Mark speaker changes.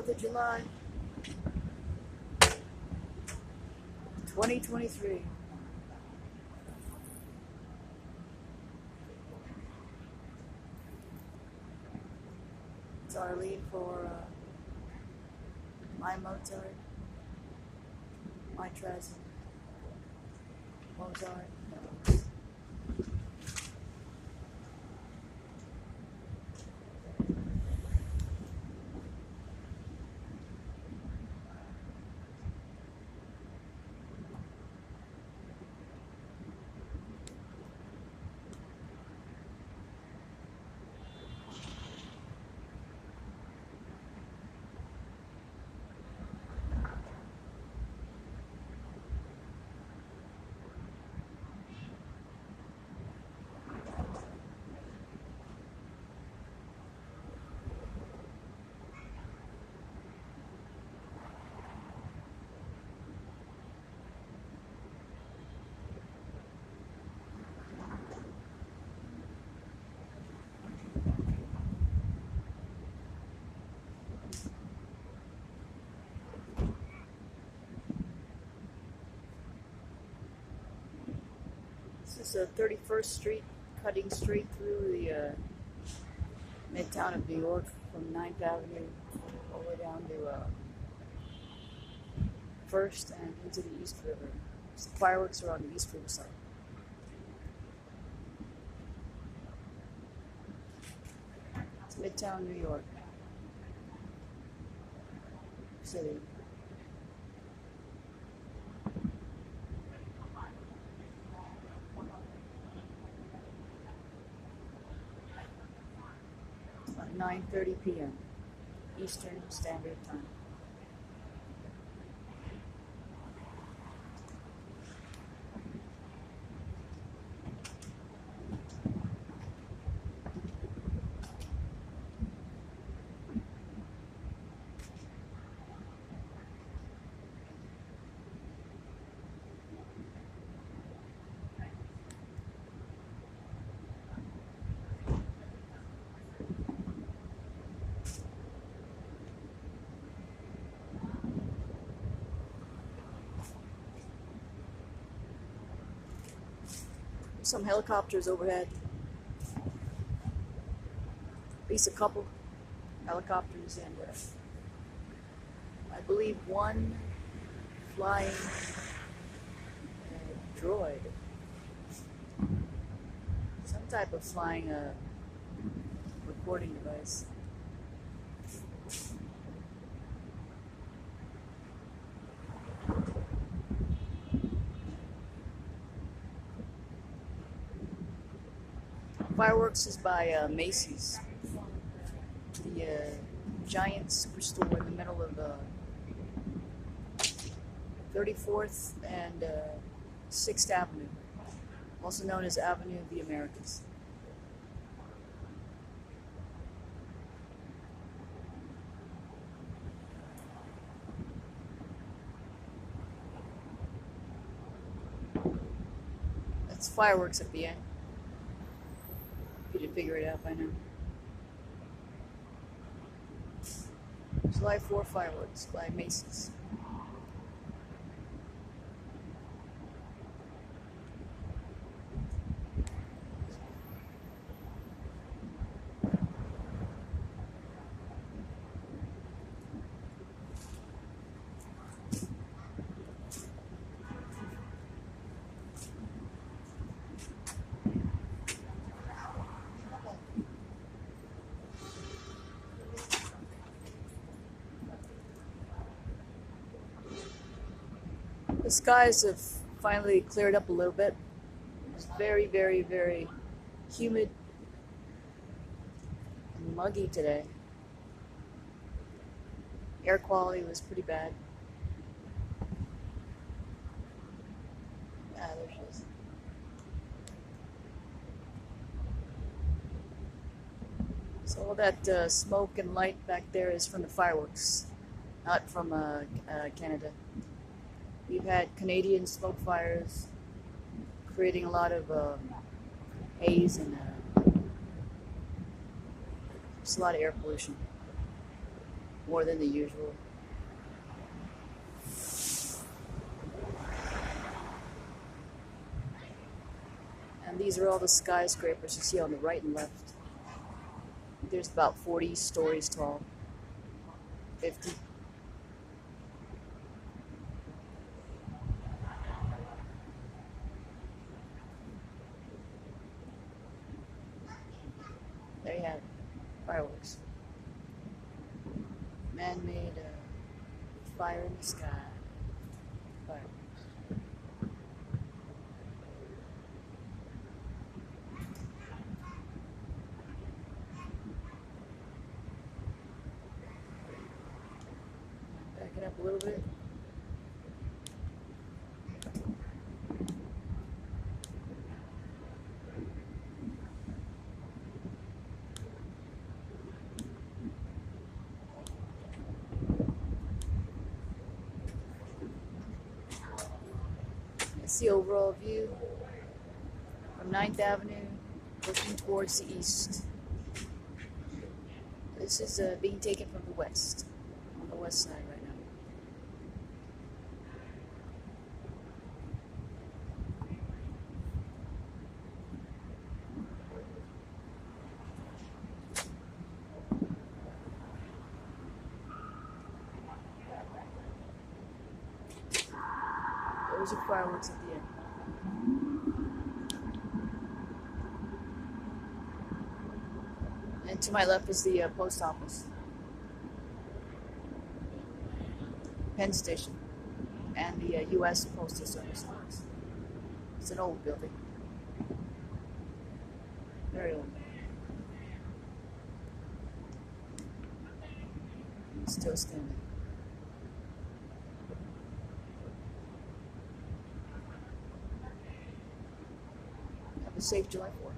Speaker 1: 4th of July, 2023. It's our lead for my Mozart, my Trazom, Mozart. This is 31st Street, cutting straight through the midtown of New York from 9th Avenue all the way down to 1st and into the East River. So the fireworks are on the East River side. It's midtown New York City. 9:30 p.m. Eastern Standard Time. Some helicopters overhead. At least a couple helicopters and I believe one flying droid. Some type of flying recording device. Fireworks is by Macy's, the giant superstore in the middle of 34th and 6th Avenue, also known as Avenue of the Americas. That's fireworks at the end. You didn't figure it out by now. July 4 fireworks by Macy's. The skies have finally cleared up a little bit. It's very, very, very humid and muggy today. Air quality was pretty bad. Ah, there she is. So all that smoke and light back there is from the fireworks, not from Canada. We've had Canadian smoke fires creating a lot of haze and just a lot of air pollution. more than the usual. And these are all the skyscrapers you see on the right and left. There's about 40 stories tall. 50. There you have it. Fireworks. Man-made fire in the sky. Fireworks. Back it up a little bit. That's the overall view from 9th Avenue, looking towards the east. This is being taken from the west, on the west side right now. Those are fireworks at the end. And to my left is the post office. Penn Station. And the U.S. Postal Service. It's an old building. Very old. It's still standing. Have a safe July 4th.